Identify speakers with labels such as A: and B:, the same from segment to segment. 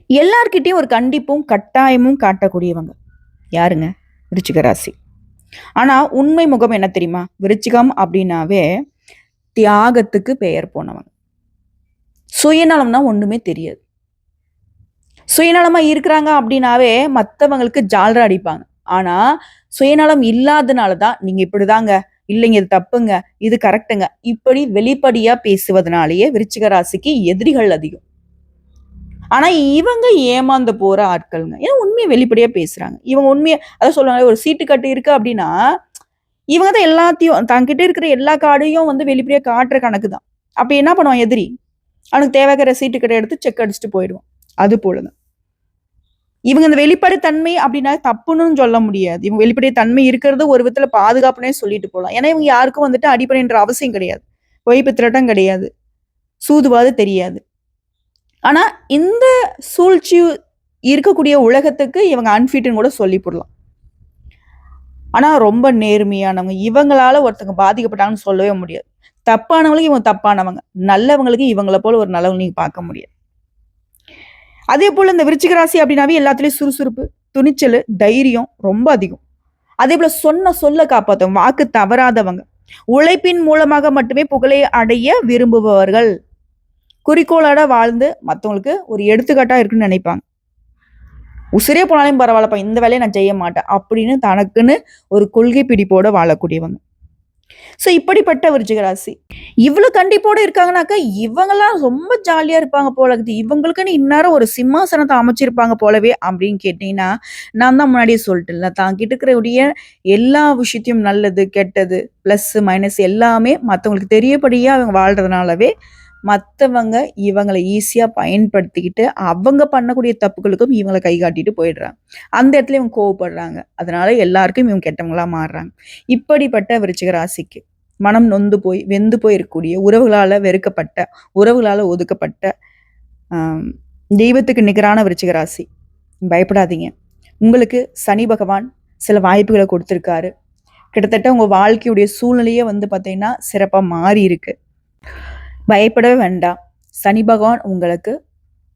A: எல்லார்கிட்டயும் ஒரு கண்டிப்பும் கட்டாயமும் காட்டக்கூடியவங்க யாருங்க? விருச்சிக ராசி. ஆனா உண்மை முகம் என்ன தெரியுமா? விருச்சிகம் அப்படின்னாவே தியாகத்துக்கு பெயர் போனவங்க. சுயநலம்னா ஒண்ணுமே தெரியாது. சுயநலமா இருக்கிறாங்க அப்படின்னாவே மத்தவங்களுக்கு ஜால்ரா அடிப்பாங்க. ஆனா சுயநலம் இல்லாதனால தான் நீங்க இப்படிதாங்க, இல்லைங்க இது தப்புங்க, இது கரெக்ட்டுங்க, இப்படி வெளிப்படையா பேசுவதனாலேயே விருச்சிக ராசிக்கு எதிரிகள் அதிகம். ஆனா இவங்க ஏமாந்து போற ஆட்கள்ங்க. ஏன்னா உண்மைய வெளிப்படையா பேசுறாங்க. இவங்க உண்மைய அதான் சொல்லுவாங்கல்ல, ஒரு சீட்டு கட்டு இருக்கு அப்டின்னா, இவங்க தான் எல்லாத்தையும் தன்கிட்ட இருக்கிற எல்லா கார்டையும் வந்து வெளிப்படையா காட்டுற கணக்கு தான். அப்ப என்ன பண்ணுவான் எதிரி? அவனுக்கு தேவையாகிற சீட்டு கட்ட எடுத்து செக் அடிச்சுட்டு போயிடுவான். அது போல தான். இவங்க இந்த வெளிப்படை தன்மை அப்டின்னா தப்புன்னு சொல்ல முடியாது. இவங்க வெளிப்படை தன்மை இருக்கிறது ஒரு விதத்துல பாதுகாப்புன்னே சொல்லிட்டு போலாம். ஏன்னா இவங்க யாருக்கும் வந்துட்டு அடிபணின்ற அவசியம் கிடையாது. பொய் பித்தலாட்டம் கிடையாது. சூதுவாது தெரியாது. ஆனா, இந்த சூழ்ச்சி இருக்கக்கூடிய உலகத்துக்கு இவங்க அன்ஃபிட்ன்னு கூட சொல்லி போடலாம். ஆனா, ரொம்ப நேர்மையானவங்க. இவங்களால ஒருத்தங்க பாதிக்கப்பட்டாங்கன்னு சொல்லவே முடியாது. தப்பானவங்களுக்கு இவங்க தப்பானவங்க. நல்லவங்களுக்கு இவங்கள போல ஒரு நல்லவங்க நீங்க பார்க்க முடியாது. அதேபோல இந்த விருச்சிக ராசி அப்படின்னாவே எல்லாத்துலயும் சுறுசுறுப்பு, துணிச்சலு, தைரியம் ரொம்ப அதிகம். அதேபோல சொன்ன சொல்ல காப்பாத்தும் வாக்கு தவறாதவங்க. உழைப்பின் மூலமாக மட்டுமே புகழை அடைய விரும்புபவர்கள். குறிக்கோளோட வாழ்ந்து மத்தவங்களுக்கு ஒரு எடுத்துக்காட்டா இருக்குன்னு நினைப்பாங்க. உசிரே போனாலும் பரவாயில்லப்பா, இந்த வேலைய நான் செய்ய மாட்டேன் அப்படின்னு தனக்குன்னு ஒரு கொள்கை பிடிப்போட வாழக்கூடியவங்க. ஸோ இப்படிப்பட்ட விருச்சிக ராசி. இவ்வளவு கண்டிப்போட இருக்காங்கனாக்கா, இவங்கலாம் ரொம்ப ஜாலியா இருப்பாங்க போல இருக்குது. இவங்களுக்குன்னு இந்நேரம் ஒரு சிம்மாசனத்த அமைச்சிருப்பாங்க போலவே அப்படின்னு கேட்டீங்கன்னா, நான் தான் முன்னாடியே சொல்லிட்டேன்ல, தான் கிட்ட இருக்கக்கூடிய எல்லா விஷயத்தையும் நல்லது, கெட்டது, பிளஸ், மைனஸ் எல்லாமே மத்தவங்களுக்கு தெரியபடியா அவங்க வாழ்றதுனாலவே மத்தவங்க இவங்கள ஈஸியா பயன்படுத்திக்கிட்டு, அவங்க பண்ணக்கூடிய தப்புகளுக்கும் இவங்கள கை காட்டிட்டு போயிடுறாங்க. அந்த இடத்துல இவங்க கோவப்படுறாங்க. அதனால எல்லாருக்கும் இவங்க கெட்டவங்களா மாறுறாங்க. இப்படிப்பட்ட விருச்சிக ராசிக்கு மனம் நொந்து போய், வெந்து போய் இருக்கக்கூடிய, உறவுகளால வெறுக்கப்பட்ட, உறவுகளால ஒதுக்கப்பட்ட, அ தெய்வத்துக்கு நிகரான விருச்சிக ராசி. பயப்படாதீங்க. உங்களுக்கு சனி பகவான் சில வாய்ப்புகள குடுத்திருக்காரு. கிட்டத்தட்ட உங்க வாழ்க்கையுடைய சூழ்நிலையே வந்து பார்த்தீங்கன்னா, சிறப்பா மாறி இருக்கு. பயப்படவே வேண்டாம். சனி பகவான் உங்களுக்கு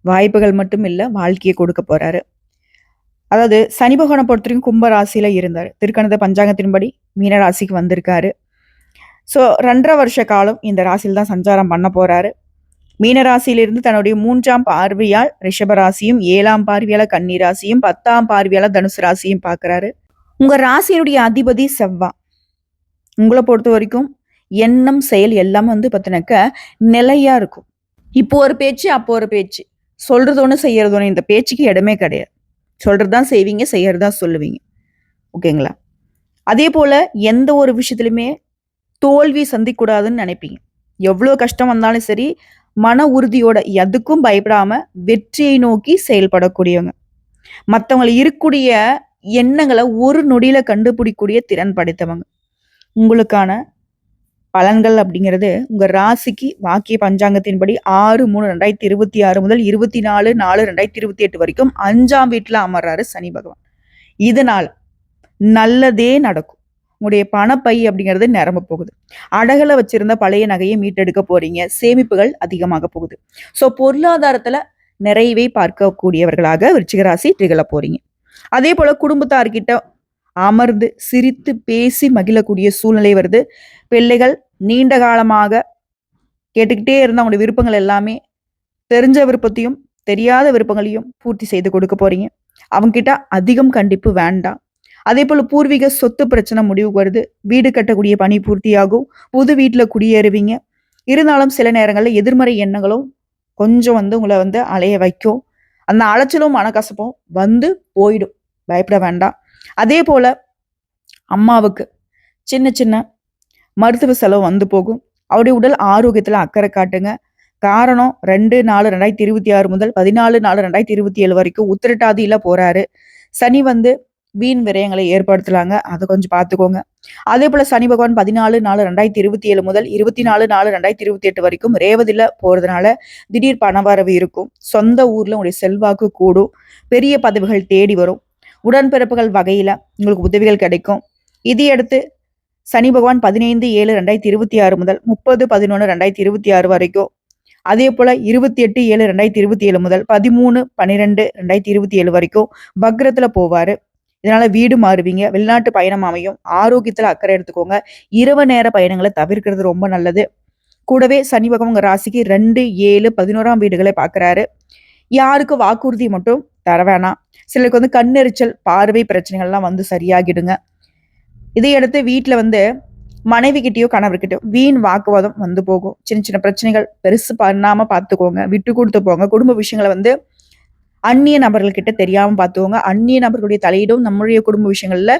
A: வாய்ப்புகள் மட்டும் இல்ல, வாழ்க்கைய கொடுக்க போறாரு. அதாவது சனி பகவான பொறுத்தவரைக்கும் கும்ப ராசியில இருந்தாரு. திருக்கணித பஞ்சாங்கத்தின்படி மீன ராசிக்கு வந்திருக்காரு. ஸோ 2 1/2 வருஷ காலம் இந்த ராசியில தான் சஞ்சாரம் பண்ண போறாரு. மீன ராசியிலிருந்து தன்னுடைய 3ஆம் பார்வையால் ரிஷப ராசியும், 7ஆம் பார்வையால கன்னி ராசியும், 10ஆம் பார்வையால தனுசு ராசியும் பார்க்கிறாரு. உங்க ராசியினுடைய அதிபதி செவ்வா. உங்கள பொறுத்தவரைக்கும் எண்ணம், செயல் எல்லாமே வந்து பார்த்தீனாக்க நிலையா இருக்கும். இப்போ ஒரு பேச்சு, அப்போ ஒரு பேச்சு. சொல்றது ஒண்ணு, செய்யறது ஒண்ணு. இந்த பேச்சுக்கு இடமே கிடையாது. சொல்றது தான் செய்வீங்க, செய்யறது தான் சொல்லுவீங்க. ஓகேங்களா? அதேபோல எந்த ஒரு விஷயத்திலுமே தோல்வி சந்திக்கக்கூடாதுன்னு நினைப்பீங்க. எவ்வளோ கஷ்டம் வந்தாலும் சரி, மன உறுதியோட எதுக்கும் பயப்படாம வெற்றியை நோக்கி செயல்படக்கூடியவங்க. மத்தவங்கள இருக்கக்கூடிய எண்ணங்கள ஒரு நொடியில கண்டுபிடிக்கக்கூடிய திறன் படைத்தவங்க. உங்களுக்கான பலன்கள் அப்படிங்கிறது உங்க ராசிக்கு வாக்கிய பஞ்சாங்கத்தின்படி 6/3/2026 முதல் 24/4/2028 வரைக்கும் 5ஆம் வீட்டுல அமர்றாரு சனி பகவான். இதனால நல்லதே நடக்கும். உங்களுடைய பணப்பை அப்படிங்கிறது நிரம்ப போகுது. அடகுல வச்சிருந்த பழைய நகையை மீட்டெடுக்க போறீங்க. சேமிப்புகள் அதிகமாக போகுது. ஸோ பொருளாதாரத்துல நிறைவை பார்க்கக்கூடியவர்களாக விருச்சிக ராசி திகழ போறீங்க. அதே போல குடும்பத்தார்கிட்ட அமர்ந்து சிரித்து பேசி மகிழக்கூடிய சூழ்நிலை வருது. பிள்ளைகள் நீண்ட காலமாக கேட்டுக்கிட்டே இருந்த அவங்களுடைய விருப்பங்கள் எல்லாமே தெரிஞ்ச விருப்பத்தையும், தெரியாத விருப்பங்களையும் பூர்த்தி செய்து கொடுக்க போறீங்க. அவங்க கிட்ட அதிகம் கண்டிப்பு வேண்டாம். அதே போல பூர்வீக சொத்து பிரச்சனை முடிவுக்கு வருது. வீடு கட்டக்கூடிய பணி பூர்த்தியாகும். புது வீட்டுல குடியேறுவீங்க. இருந்தாலும் சில நேரங்கள்ல எதிர்மறை எண்ணங்களும் கொஞ்சம் வந்து உங்கள வந்து அலைய வைக்கும். அந்த அலைச்சலும் மனக்கசப்பும் வந்து போயிடும். பயப்பட வேண்டாம். அதே போல அம்மாவுக்கு சின்ன சின்ன மருத்துவ செலவு வந்து போகும். அவருடைய உடல் ஆரோக்கியத்துல அக்கறை காட்டுங்க. காரணம் 2/4/2026 முதல் 14/4/2027 வரைக்கும் உத்திரட்டாதியில போறாரு. சனி வந்து வீண் விரயங்களை ஏற்படுத்தலாங்க. அத கொஞ்சம் பார்த்துக்கோங்க. அதே போல சனி பகவான் 14/4/2027 முதல் 24/4/2028 வரைக்கும் ரேவதியில போறதுனால திடீர் பணவரவு இருக்கும். சொந்த ஊர்ல உங்களுடைய செல்வாக்கு கூடும். பெரிய பதவிகள் தேடி வரும். உடன்பிறப்புகள் வகையில உங்களுக்கு உதவிகள் கிடைக்கும். இதையடுத்து சனி பகவான் 15/7/2026 முதல் 30/11/2026 வரைக்கும் அதே போல 28/7/2027 முதல் 13/12/2027 வரைக்கும் பக்ரத்துல போவாரு. இதனால வீடு மாறுவீங்க, வெளிநாட்டு பயணம் அமையும், ஆரோக்கியத்துல அக்கறை எடுத்துக்கோங்க, இரவு நேர பயணங்களை தவிர்க்கிறது ரொம்ப நல்லது. கூடவே சனி பகவான் உங்க ராசிக்கு 2, 7, 11ஆம் வீடுகளை பார்க்கறாரு. யாருக்கு வாக்குறுதி மட்டும் தர வேணாம். சிலருக்கு வந்து கண்ணெரிச்சல், பார்வை பிரச்சனைகள்லாம் வந்து சரியாகிடுங்க. இதையடுத்து வீட்டுல வந்து மனைவி கிட்டயோ கணவர்கிட்டயோ வீண் வாக்குவாதம் வந்து போகும். சின்ன சின்ன பிரச்சனைகள் பெருசு பண்ணாம பார்த்துக்கோங்க. விட்டு கொடுத்து போங்க. குடும்ப விஷயங்களை வந்து அந்நிய நபர்கள் கிட்ட தெரியாம பார்த்துக்கோங்க. அந்நிய நபர்களுடைய தலையீடும் நம்முடைய குடும்ப விஷயங்கள்ல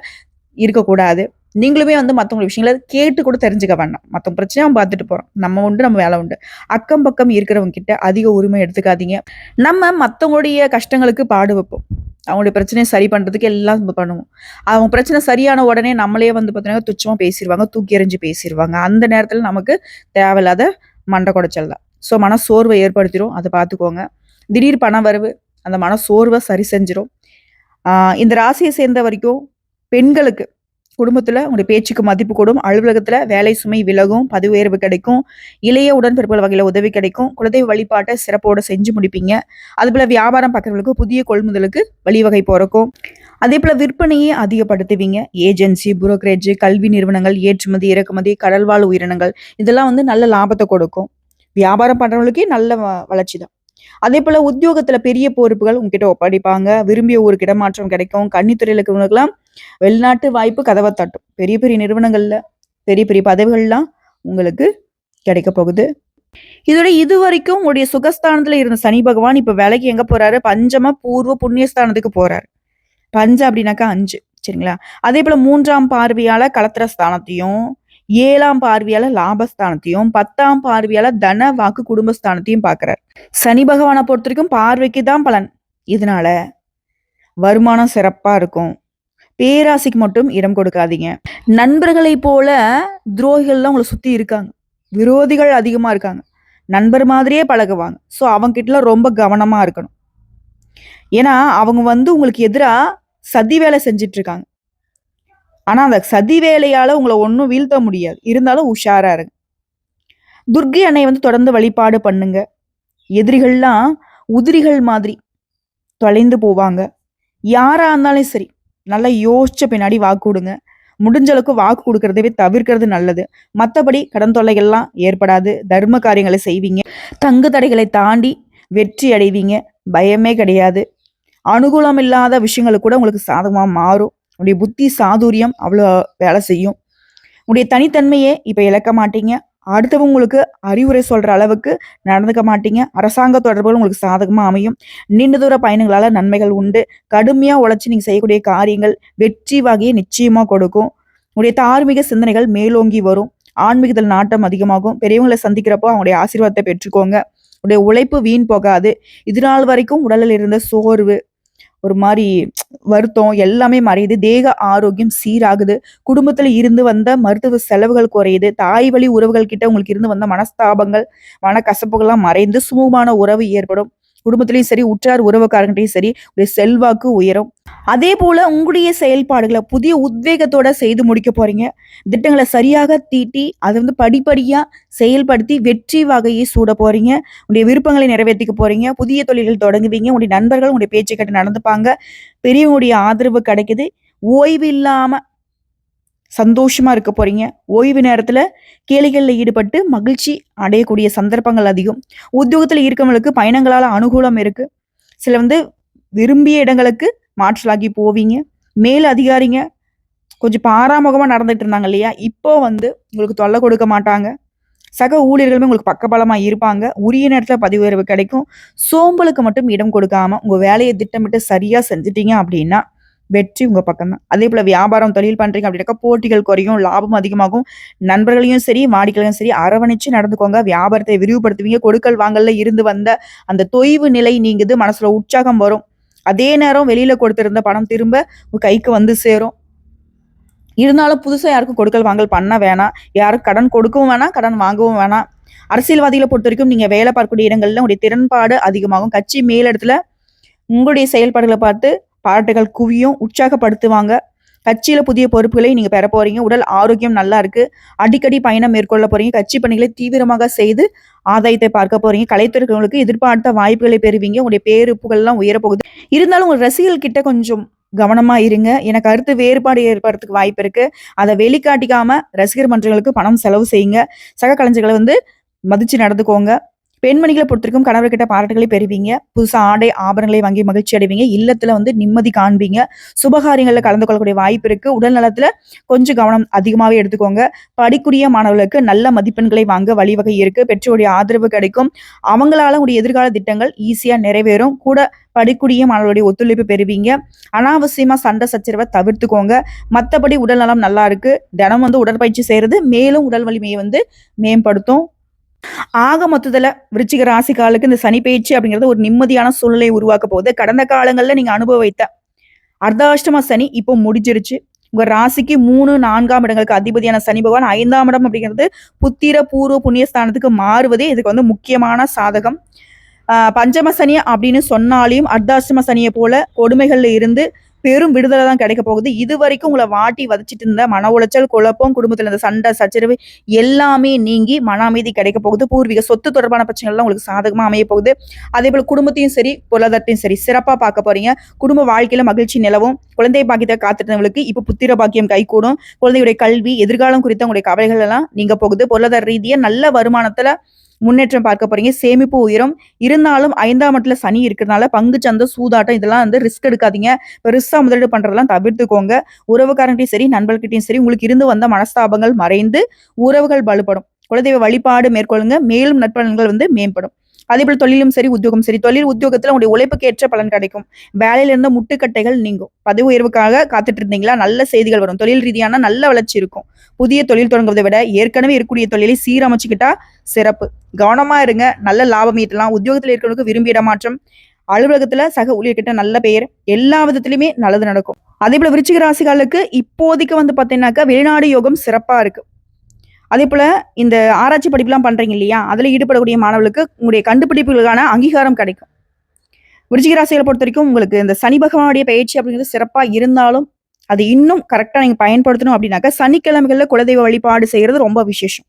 A: இருக்கக்கூடாது. நீங்களுமே வந்து மத்தவங்க விஷயங்கள கேட்டு கூட தெரிஞ்சுக்க வேண்டாம். மத்தவங்க பிரச்சனைய அவன் பார்த்துட்டு போறான். நம்ம உண்டு, நம்ம வேலை உண்டு. அக்கம் பக்கம் இருக்கிறவங்க கிட்ட அதிக உரிமை எடுத்துக்காதீங்க. நம்ம மத்தவங்களுடைய கஷ்டங்களுக்கு பாடு வைப்போம். அவங்களுடைய பிரச்சனையை சரி பண்றதுக்கு எல்லாம் பண்ணுவோம். அவங்க பிரச்சனை சரியான உடனே நம்மளே வந்து பார்த்தீங்கன்னா துச்சமா பேசிருவாங்க, தூக்கி எறிஞ்சு பேசிருவாங்க. அந்த நேரத்துல நமக்கு தேவையில்லாத மண்டை குடைச்சல் தான். ஸோ மன சோர்வை ஏற்படுத்திரும். அதை பார்த்துக்கோங்க. திடீர் பண வரவு அந்த மன சோர்வை சரி செஞ்சிரும். இந்த ராசியை சேர்ந்த வரைக்கும் பெண்களுக்கு குடும்பத்துல உங்களுடைய பேச்சுக்கு மதிப்பு கூடும். அலுவலகத்துல வேலை சுமை விலகும், பதவி உயர்வு கிடைக்கும், இளைய உடன்பிறப்புகள் வகையில உதவி கிடைக்கும், குலதெய்வ வழிபாட்டை சிறப்போட செஞ்சு முடிப்பீங்க. அதுபோல வியாபாரம் பார்க்கறவங்களுக்கு புதிய கொள்முதலுக்கு வழிவகை பிறக்கும். அதே போல விற்பனையை அதிகப்படுத்துவீங்க. ஏஜென்சி, புரோக்கரேஜ், கல்வி நிறுவனங்கள், ஏற்றுமதி, இறக்குமதி, கடல்வாழ் உயிரினங்கள் இதெல்லாம் வந்து நல்ல லாபத்தை கொடுக்கும். வியாபாரம் பண்றவங்களுக்கே நல்ல வளர்ச்சி தான். அதே போல உத்தியோகத்துல பெரிய பொறுப்புகள் உங்ககிட்ட ஒப்படைப்பாங்க. விரும்பிய ஊருக்கு இடமாற்றம் கிடைக்கும். கன்னித்துறையில இருக்கிறவங்களுக்குலாம் வெளிநாட்டு வாய்ப்பு கதவை தட்டும். பெரிய பெரிய நிறுவனங்கள்ல பெரிய பெரிய பதவிகள்லாம் உங்களுக்கு கிடைக்க போகுது. இதோட இது வரைக்கும் உங்களுடைய சுகஸ்தானத்துல இருந்த சனி பகவான் இப்ப வேலைக்கு எங்க போறாரு? பஞ்சம பூர்வ புண்ணியஸ்தானத்துக்கு போறாரு. பஞ்ச அப்படின்னாக்கா 5, சரிங்களா? அதே போல 3ஆம் பார்வையால களத்திர ஸ்தானத்தையும், 7ஆம் பார்வையால லாபஸ்தானத்தையும், 10ஆம் பார்வையால தன வாக்கு குடும்பஸ்தானத்தையும் பார்க்கிறார். சனி பகவானை பொறுத்த வரைக்கும் பார்வைக்கு தான் பலன். இதனால வருமானம் சிறப்பா இருக்கும். பேராசைக்கு மட்டும் இடம் கொடுக்காதீங்க. நண்பர்களை போல துரோகிகள்லாம் உங்களை சுத்தி இருக்காங்க. விரோதிகள் அதிகமா இருக்காங்க. நண்பர் மாதிரியே பழகுவாங்க. ஸோ அவங்க கிட்டலாம் ரொம்ப கவனமா இருக்கணும். ஏன்னா அவங்க வந்து உங்களுக்கு எதிரா சதி வேலை செஞ்சிட்டு இருக்காங்க. ஆனா அந்த சதி வேலையால உங்களை ஒன்றும் வீழ்த்த முடியாது. இருந்தாலும் உஷாரா இருங்க. துர்க்கை அன்னை வந்து தொடர்ந்து வழிபாடு பண்ணுங்க. எதிரிகள்லாம் உதிரிகள் மாதிரி தொலைந்து போவாங்க. யாரா இருந்தாலும் சரி நல்லா யோசிச்ச பின்னாடி வாக்கு கொடுங்க. முடிஞ்ச அளவுக்கு வாக்கு கொடுக்கறதவே தவிர்க்கிறது நல்லது. மற்றபடி கடன் தொல்லைகள்லாம் ஏற்படாது. தர்ம காரியங்களை செய்வீங்க. தங்கு தடைகளை தாண்டி வெற்றி அடைவீங்க. பயமே கிடையாது. அனுகூலம் இல்லாத விஷயங்கள் கூட உங்களுக்கு சாதகமா மாறும். உடைய புத்தி சாதுரியம் அவ்வளோ வேலை செய்யும். உடைய தனித்தன்மையே இப்ப இழக்க மாட்டீங்க. அடுத்தவங்க உங்களுக்கு அறிவுரை சொல்ற அளவுக்கு நடந்துக்க மாட்டீங்க. அரசாங்க தொடர்புகள் உங்களுக்கு சாதகமா அமையும். நீண்ட தூர பயணங்களால நன்மைகள் உண்டு. கடுமையா உழைச்சி நீங்க செய்யக்கூடிய காரியங்கள் வெற்றி வகையை நிச்சயமா கொடுக்கும். உடைய தார்மீக சிந்தனைகள் மேலோங்கி வரும். ஆன்மீகத்தில் நாட்டம் அதிகமாகும். பெரியவங்களை சந்திக்கிறப்போ அவங்களுடைய ஆசீர்வாதத்தை பெற்றுக்கோங்க. உடைய உழைப்பு வீண் போகாது. இது நாள் வரைக்கும் உடலில் இருந்த சோர்வு, ஒரு மாதிரி வருத்தம் எல்லாமே மறையுது. தேக ஆரோக்கியம் சீராகுது. குடும்பத்துல இருந்து வந்த மருத்துவ செலவுகள் குறையுது. தாய் வழி உறவுகள் கிட்ட உங்களுக்கு இருந்து வந்த மனஸ்தாபங்கள், மனக்கசப்புகள்லாம் மறைந்து சுமூகமான உறவு ஏற்படும். குடும்பத்திலையும் சரி, உற்றார் உறவுக்காரங்கிட்டையும் சரி, உடைய செல்வாக்கு உயரும். அதே போல உங்களுடைய செயல்பாடுகளை புதிய உத்வேகத்தோட செய்து முடிக்க போறீங்க. திட்டங்களை சரியாக தீட்டி அதை வந்து படிப்படியா செயல்படுத்தி வெற்றி வகையை சூட போறீங்க. உங்களுடைய விருப்பங்களை நிறைவேற்றிக்க போறீங்க. புதிய தொழில்கள் தொடங்குவீங்க. உங்களுடைய நண்பர்கள் உங்களுடைய பேச்சை கேட்டு நடந்துப்பாங்க. பெரியவங்களுடைய ஆதரவு கிடைக்குது. ஓய்வு இல்லாம சந்தோஷமா இருக்க போறீங்க. ஓய்வு நேரத்துல கேளிகளில் ஈடுபட்டு மகிழ்ச்சி அடையக்கூடிய சந்தர்ப்பங்கள் அதிகம். உத்தியோகத்துல இருக்கவங்களுக்கு பயணங்களால அனுகூலம் இருக்கு. சில வந்து விரும்பிய இடங்களுக்கு மாற்றலாகி போவீங்க. மேல் அதிகாரிங்க கொஞ்சம் பாராமுகமா நடந்துட்டு இருந்தாங்க இல்லையா, இப்போ வந்து உங்களுக்கு தொல்லை கொடுக்க மாட்டாங்க. சக ஊழியர்களுமே உங்களுக்கு பக்கபலமா இருப்பாங்க. உரிய நேரத்துல பதவி உயர்வு கிடைக்கும். சோம்பலுக்கு மட்டும் இடம் கொடுக்காம உங்க வேலையை திட்டமிட்டு சரியா செஞ்சுட்டீங்க அப்படின்னா வெற்றி உங்க பக்கம் தான். அதே போல வியாபாரம் தொழில் பண்றீங்க அப்படின்னாக்கா போட்டிகள் குறையும், லாபம் அதிகமாகும். நண்பர்களையும் சரி, வாடிக்கையும் சரி அரவணைச்சு நடந்துக்கோங்க. வியாபாரத்தை விரிவுபடுத்துவீங்க. கொடுக்கல் வாங்கல்ல இருந்து வந்த அந்த தொய்வு நிலை நீங்குது. மனசுல உற்சாகம் வரும். அதே நேரம் வெளியில கொடுத்திருந்த பணம் திரும்ப உங்க கைக்கு வந்து சேரும். இருந்தாலும் புதுசா யாருக்கும் கொடுக்கல் வாங்கல் பண்ண வேணாம். யாரும் கடன் கொடுக்கவும் வேணாம், கடன் வாங்கவும் வேணாம். அரசியல்வாதிகளை பொறுத்த வரைக்கும் நீங்க வேலை பார்க்கக்கூடிய இடங்கள்ல உங்களுடைய திறன்பாடு அதிகமாகும். கட்சி மேலிடத்துல உங்களுடைய செயல்பாடுகளை பார்த்து பாராட்டுகள் குவியும், உற்சாகப்படுத்துவாங்க. கட்சியில புதிய பொறுப்புகளை நீங்க பெற போறீங்க. உடல் ஆரோக்கியம் நல்லா இருக்கு. அடிக்கடி பயணம் மேற்கொள்ள போறீங்க. கட்சி பணிகளை தீவிரமாக செய்து ஆதாயத்தை பார்க்க போறீங்க. கலைத்துறைகளுக்கு எதிர்பார்த்த வாய்ப்புகளை பெறுவீங்க. உங்களுடைய பேரு புகழ்லாம் உயரப்போகுது. இருந்தாலும் உங்க ரசிகர்கள் கிட்ட கொஞ்சம் கவனமா இருங்க. எனக்கு கருத்து வேறுபாடு ஏற்படுறதுக்கு வாய்ப்பு இருக்கு. அதை வெளிக்காட்டிக்காம ரசிகர் மன்றங்களுக்கு பணம் செலவு செய்யுங்க. சக கலைஞர்களை மதிச்சு நடந்துக்கோங்க. பெண்மணிகளை பொறுத்திருக்கும் கணவர்கிட்ட பாராட்டுகளை பெறுவீங்க. புதுசா ஆடை ஆபரணங்களை வாங்கி மகிழ்ச்சி அடைவீங்க. இல்லத்துல நிம்மதி காண்பீங்க. சுபகாரியங்கள்ல கலந்து கொள்ளக்கூடிய வாய்ப்பு இருக்கு. உடல் நலத்துல கொஞ்சம் கவனம் அதிகமாவே எடுத்துக்கோங்க. படிக்கூடிய மாணவர்களுக்கு நல்ல மதிப்பெண்களை வாங்க வழிவகை இருக்கு. பெற்றோருடைய ஆதரவு கிடைக்கும். அவங்களால உடைய எதிர்கால திட்டங்கள் ஈஸியா நிறைவேறும். கூட படிக்கூடிய மாணவர்களுடைய ஒத்துழைப்பு பெறுவீங்க. அனாவசியமா சண்டை சச்சரவை தவிர்த்துக்கோங்க. மற்றபடி உடல் நலம் நல்லா இருக்கு. தினம் உடற்பயிற்சி செய்யறது மேலும் உடல் வலிமையை மேம்படுத்தும். ஆக மொத்தத்துல விருச்சிக ராசிக்காலுக்கு இந்த சனி பயிற்சி அப்படிங்கிறது ஒரு நிம்மதியான சூழ்நிலை உருவாக்க போகுது. கடந்த காலங்கள்ல நீங்க அனுபவித்த அர்த்தாஷ்டம சனி இப்போ முடிஞ்சிருச்சு. உங்க ராசிக்கு 3, 4ஆம் இடங்களுக்கு அதிபதியான சனி பகவான் 5ஆம் இடம் அப்படிங்கிறது புத்திர பூர்வ புண்ணியஸ்தானத்துக்கு மாறுவதே இதுக்கு முக்கியமான சாதகம். பஞ்சம சனி அப்படின்னு சொன்னாலையும் அர்த்தாஷ்டம சனியை போல கொடுமைகள்ல இருந்து பெரும் விடுதலை தான் கிடைக்க போகுது. இது வரைக்கும் உங்களை வாட்டி வதச்சிட்டு இருந்த மன உளைச்சல், குழப்பம், குடும்பத்துல இருந்த சண்டை சச்சரவு எல்லாமே நீங்கி மன அமைதி கிடைக்க போகுது. பூர்வீக சொத்து தொடர்பான பிரச்சனைகள்லாம் உங்களுக்கு சாதகமா அமைய போகுது. அதே போல குடும்பத்தையும் சரி பொருளாதாரத்தையும் சரி சிறப்பா பார்க்க போறீங்க. குடும்ப வாழ்க்கையில மகிழ்ச்சி நிலவும். குழந்தை பாக்கியத்தை காத்துட்டவங்களுக்கு இப்ப புத்திர பாக்கியம் கைகூடும். குழந்தையுடைய கல்வி எதிர்காலம் குறித்த உங்களுடைய கவலைகள் எல்லாம் நீங்க போகுது. பொருளாதார ரீதியா நல்ல வருமானத்துல முன்னேற்றம் பார்க்க போறீங்க. சேமிப்பு உயரும். இருந்தாலும் 5ஆம் இடத்துல சனி இருக்கிறதுனால பங்கு சந்தை சூதாட்டம் இதெல்லாம் ரிஸ்க் எடுக்காதீங்க. பெருசா முதலீடு பண்றதெல்லாம் தவிர்த்துக்கோங்க. உறவுக்காரங்கிட்டையும் சரி நண்பர்கிட்டையும் சரி உங்களுக்கு இருந்து வந்த மனஸ்தாபங்கள் மறைந்து உறவுகள் வலுப்படும். குலதெய்வ வழிபாடு மேற்கொள்ளுங்க. மேலும் நற்பலன்கள் மேம்படும். அதே போல தொழிலும் சரி உத்தியோகம் சரி தொழில் உத்தியோகத்துல உங்களுடைய உழைப்புக்கு ஏற்ற பலன் கிடைக்கும். வேலையில இருந்த முட்டுக்கட்டைகள் நீங்கும். பதவி உயர்வுக்காக காத்துட்டு இருந்தீங்களா? நல்ல செய்திகள் வரும். தொழில் ரீதியான நல்ல வளர்ச்சி இருக்கும். புதிய தொழில் தொடங்குவதை விட ஏற்கனவே இருக்கக்கூடிய தொழிலை சீரமைச்சுக்கிட்டா சிறப்பு. கவனமா இருங்க. நல்ல லாபம் ஈட்டலாம். உத்தியோகத்துல இருக்கிறவங்களுக்கு விரும்பிய இடமாற்றம், அலுவலகத்துல சக ஊழியர்கிட்ட நல்ல பெயர், எல்லா விதத்திலுமே நல்லது நடக்கும். அதே போல விருச்சிக ராசிகளுக்கு இப்போதைக்கு பாத்தீங்கன்னாக்கா வெளிநாடு யோகம் சிறப்பா இருக்கு. அதே போல இந்த ஆராய்ச்சி படிப்புலாம் பண்றீங்க இல்லையா? அதுல ஈடுபடக்கூடிய மாணவர்களுக்கு உங்களுடைய கண்டுபிடிப்புகளுக்கான அங்கீகாரம் கிடைக்கும். விருச்சிக ராசிகளை பொறுத்த வரைக்கும் உங்களுக்கு இந்த சனி பகவானுடைய பயிற்சி அப்படிங்கிறது சிறப்பா இருந்தாலும் அது இன்னும் கரெக்டா நீங்க பயன்படுத்தணும் அப்படின்னாக்கா சனிக்கிழமைகள்ல குலதெய்வ வழிபாடு செய்யறது ரொம்ப விசேஷம்.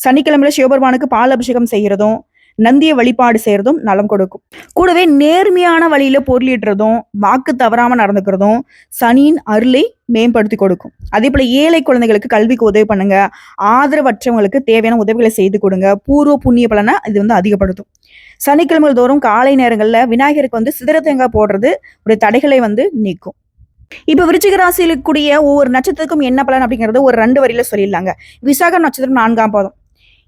A: சனிக்கிழமையில சிவபெருமானுக்கு பால் அபிஷேகம் செய்யறதும் நந்திய வழிபாடு செய்யறதும் நலம் கொடுக்கும். கூடவே நேர்மையான வழியில பொருளிடுறதும் வாக்கு தவறாம நடந்துக்கிறதும் சனியின் அருளை மேம்படுத்தி கொடுக்கும். அதே போல ஏழை குழந்தைகளுக்கு கல்விக்கு உதவி பண்ணுங்க. ஆதரவற்றவங்களுக்கு தேவையான உதவிகளை செய்து கொடுங்க. பூர்வ புண்ணிய பலனை இது அதிகப்படுத்தும். சனிக்கிழமைகள் தோறும் காலை நேரங்கள்ல விநாயகருக்கு சிதற தேங்காய் போடுறது ஒரு தடைகளை நீக்கும். இப்ப விருச்சிக ராசியில் இருக்கக்கூடிய ஒவ்வொரு நட்சத்திரத்துக்கும் என்ன பலன் அப்படிங்கிறது ஒரு 2 வரியில சொல்லிடலாங்க. விசாகம் நட்சத்திரம் 4ஆம் பாதம்.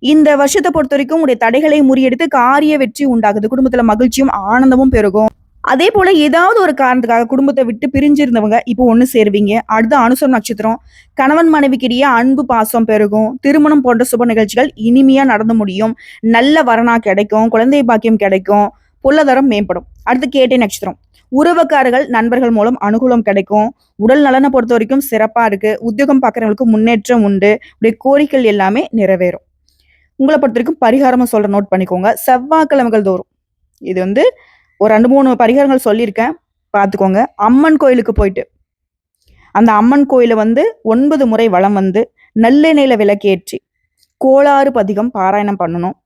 A: இந்த வருஷத்தை பொறுத்த வரைக்கும் உங்களுடைய தடைகளை முறியடித்து காரிய வெற்றி உண்டாகுது. குடும்பத்துல மகிழ்ச்சியும் ஆனந்தமும் பெருகும். அதே போல ஏதாவது ஒரு காரணத்துக்காக குடும்பத்தை விட்டு பிரிஞ்சிருந்தவங்க இப்போ ஒண்ணு சேருவீங்க. அடுத்த அனுசம் நட்சத்திரம் கணவன் மனைவிக்கிடையே அன்பு பாசம் பெருகும். திருமணம் போன்ற சுப நிகழ்ச்சிகள் இனிமையா நடந்து முடியும். நல்ல வரனா கிடைக்கும். குழந்தை பாக்கியம் கிடைக்கும். பொருளாதாரம் மேம்படும். அடுத்து கேட்டை நட்சத்திரம் உறவுக்காரர்கள் நண்பர்கள் மூலம் அனுகூலம் கிடைக்கும். உடல் நலனை பொறுத்த வரைக்கும் சிறப்பா இருக்கு. உத்தியோகம் பார்க்கறவங்களுக்கு முன்னேற்றம் உண்டு. உடைய கோரிக்கைகள் எல்லாமே நிறைவேறும். உங்களை பொறுத்த வரைக்கும் பரிகாரமும் சொல்ற நோட் பண்ணிக்கோங்க. செவ்வாய்க்கிழமைகள் தோறும் இது ஒரு 2-3 பரிகாரங்கள் சொல்லியிருக்கேன், பார்த்துக்கோங்க. அம்மன் கோயிலுக்கு போயிட்டு அந்த அம்மன் கோயிலை 9 முறை வலம் நல்லெண்ணெயில விளக்கேற்றி கோளாறு பதிகம் பாராயணம் பண்ணணும்.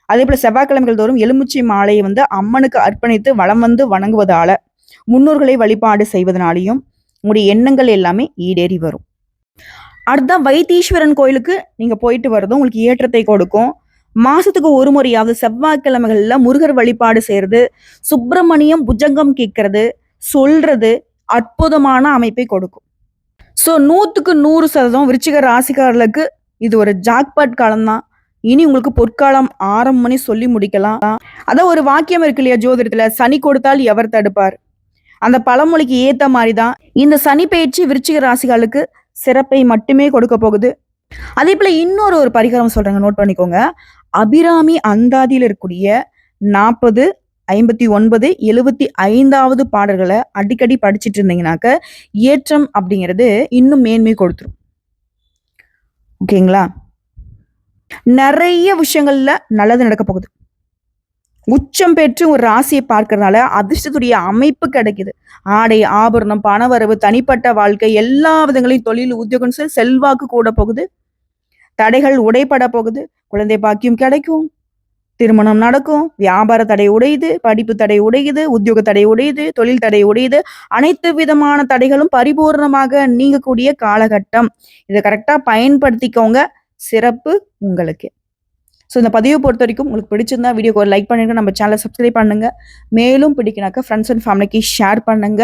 A: அதே போல செவ்வாய்க்கிழமைகள் தோறும் எலுமிச்சை மாலையை அம்மனுக்கு அர்ப்பணித்து வலம் வணங்குவதால முன்னோர்களை வழிபாடு செய்வதனாலையும் உங்களுடைய எண்ணங்கள் எல்லாமே ஈடேறி வரும். அடுத்ததான் வைத்தீஸ்வரன் கோயிலுக்கு நீங்க போயிட்டு வர்றதும் உங்களுக்கு ஏற்றத்தை கொடுக்கும். மாசத்துக்கு ஒரு முறையாவது செவ்வாய்க்கிழமைகள்ல முருகர் வழிபாடு செய்யறது, சுப்பிரமணியம் புஜங்கம் கேட்கறது சொல்றது அற்புதமான அமைப்பை கொடுக்கும். ஸோ 100% விருச்சிக ராசிக்காரர்களுக்கு இது ஒரு ஜாக்பாட் காலம்தான். இனி உங்களுக்கு பொற்காலம் ஆரம்பம்னு சொல்லி முடிக்கலாம். அதான் ஒரு வாக்கியம் இருக்கு இல்லையா ஜோதிடத்துல, சனி கொடுத்தால் எவர் தடுப்பார். அந்த பழமொழிக்கு ஏத்த மாதிரிதான் இந்த சனி பயிற்சி விருச்சிக ராசிகளுக்கு சிறப்பை மட்டுமே கொடுக்க போகுது. அதே போல இன்னொரு பரிகாரம் சொல்றாங்க, நோட் பண்ணிக்கோங்க. அபிராமி அந்தாதியில் இருக்கக்கூடிய 40, 59, 75வது பாடல்களை அடிக்கடி படிச்சுட்டு இருந்தீங்கன்னாக்க ஏற்றம் அப்படிங்கிறது இன்னும் மேன்மை கொடுத்துரும். ஓகேங்களா? நிறைய விஷயங்கள்ல நல்லது நடக்க போகுது. உச்சம் பெற்று ஒரு ராசியை பார்க்கறதுனால அதிர்ஷ்டத்துடைய அமைப்பு கிடைக்குது. ஆடை, ஆபரணம், பணவரவு, தனிப்பட்ட வாழ்க்கை, எல்லா விதங்களையும் தொழில், உத்தியோகம், செல்வாக்கு கூட போகுது. தடைகள் உடைபட போகுது. குழந்தை பாக்கியம் கிடைக்கும். திருமணம் நடக்கும். வியாபார தடை உடையுது. படிப்பு தடை உடையுது. உத்தியோக தடை உடையுது. தொழில் தடை உடையுது. அனைத்து விதமான தடைகளும் பரிபூர்ணமாக நீங்கக்கூடிய காலகட்டம். இதை கரெக்டா பயன்படுத்திக்கோங்க. சிறப்பு உங்களுக்கு. ஸோ இந்த பதிவை பொறுத்த வரைக்கும் உங்களுக்கு பிடிச்சிருந்தா வீடியோக்கு ஒரு லைக் பண்ணுங்க, நம்ம சேனலை சப்ஸ்கிரைப் பண்ணுங்க. மேலும் பிடிக்கினாக்கா ஃப்ரெண்ட்ஸ் அண்ட் ஃபேமிலிக்கு ஷேர் பண்ணுங்க.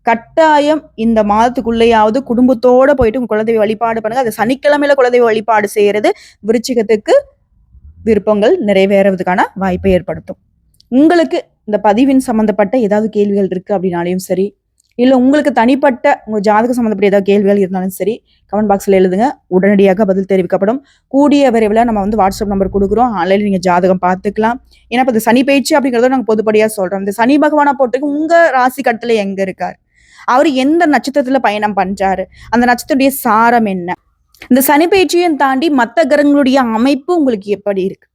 A: கட்டாயம் இந்த மாதத்துக்குள்ளேயாவது குடும்பத்தோட போயிட்டு உங்க குலதெய்வ வழிபாடு பண்ணுங்க. அது சனிக்கிழமையில குலதெய்வ வழிபாடு செய்யறது விருச்சிகத்துக்கு விருப்பங்கள் நிறைவேறதுக்கான வாய்ப்பை ஏற்படுத்தும். உங்களுக்கு இந்த பதிவின் சம்பந்தப்பட்ட ஏதாவது கேள்விகள் இருக்கு அப்படின்னாலையும் சரி, இல்லை உங்களுக்கு தனிப்பட்ட உங்க ஜாதக சம்மந்தப்பட்ட ஏதாவது கேள்விகள் இருந்தாலும் சரி, கமெண்ட் பாக்ஸில் எழுதுங்க. உடனடியாக பதில் தெரிவிக்கப்படும். கூடிய விரைவில் நம்ம வாட்ஸ்அப் நம்பர் கொடுக்குறோம். ஆன்லைனில் நீங்கள் ஜாதகம் பார்த்துக்கலாம். ஏன்னா இப்போ இந்த சனி பயிற்சி அப்படிங்கிறத நாங்கள் பொதுப்படியாக சொல்கிறோம். இந்த சனி பகவானை போட்டு உங்கள் ராசி கட்டத்தில் எங்கே இருக்கார், அவர் எந்த நட்சத்திரத்தில் பயணம் பண்ணுறாரு, அந்த நட்சத்திரத்துடைய சாரம் என்ன, இந்த சனி பயிற்சியும் தாண்டி மற்ற கிரகங்களுடைய அமைப்பு உங்களுக்கு எப்படி இருக்கு,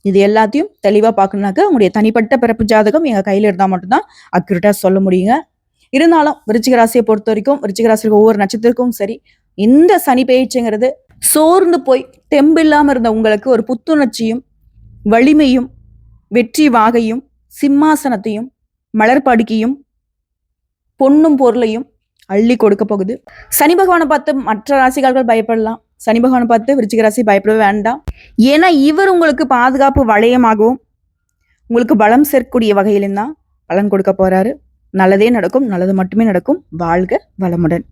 A: இது எல்லாத்தையும் தெளிவாக பார்க்கணுனாக்க உங்களுடைய தனிப்பட்ட பிறப்பு ஜாதகம் எங்கள் கையில் இருந்தால் மட்டும்தான் அக்யூரேட்டாக சொல்ல முடியுங்க. இருந்தாலும் விருச்சிக ராசியை பொறுத்த வரைக்கும் விருச்சிக ராசிக்கு ஒவ்வொரு நட்சத்திரக்கும் சரி, இந்த சனி பயிற்சிங்கிறது சோர்ந்து போய் தெம்பில்லாம இருந்த உங்களுக்கு ஒரு புத்துணர்ச்சியும் வலிமையும் வெற்றி வாகையும் சிம்மாசனத்தையும் மலர்படுக்கையும் பொன்னும் பொருளையும் அள்ளி கொடுக்க போகுது. சனி பகவானை பார்த்து மற்ற ராசிகார்கள் பயப்படலாம். சனி பகவானை பார்த்து விருச்சிக ராசி பயப்படவே வேண்டாம். ஏன்னா இவர் உங்களுக்கு பாதுகாப்பு வளையமாகவும் உங்களுக்கு பலம் சேர்க்கக்கூடிய வகையிலும் தான் பலன் கொடுக்க போறாரு. நல்லதே நடக்கும். நல்லது மட்டுமே நடக்கும். வாழ்க வளமுடன்.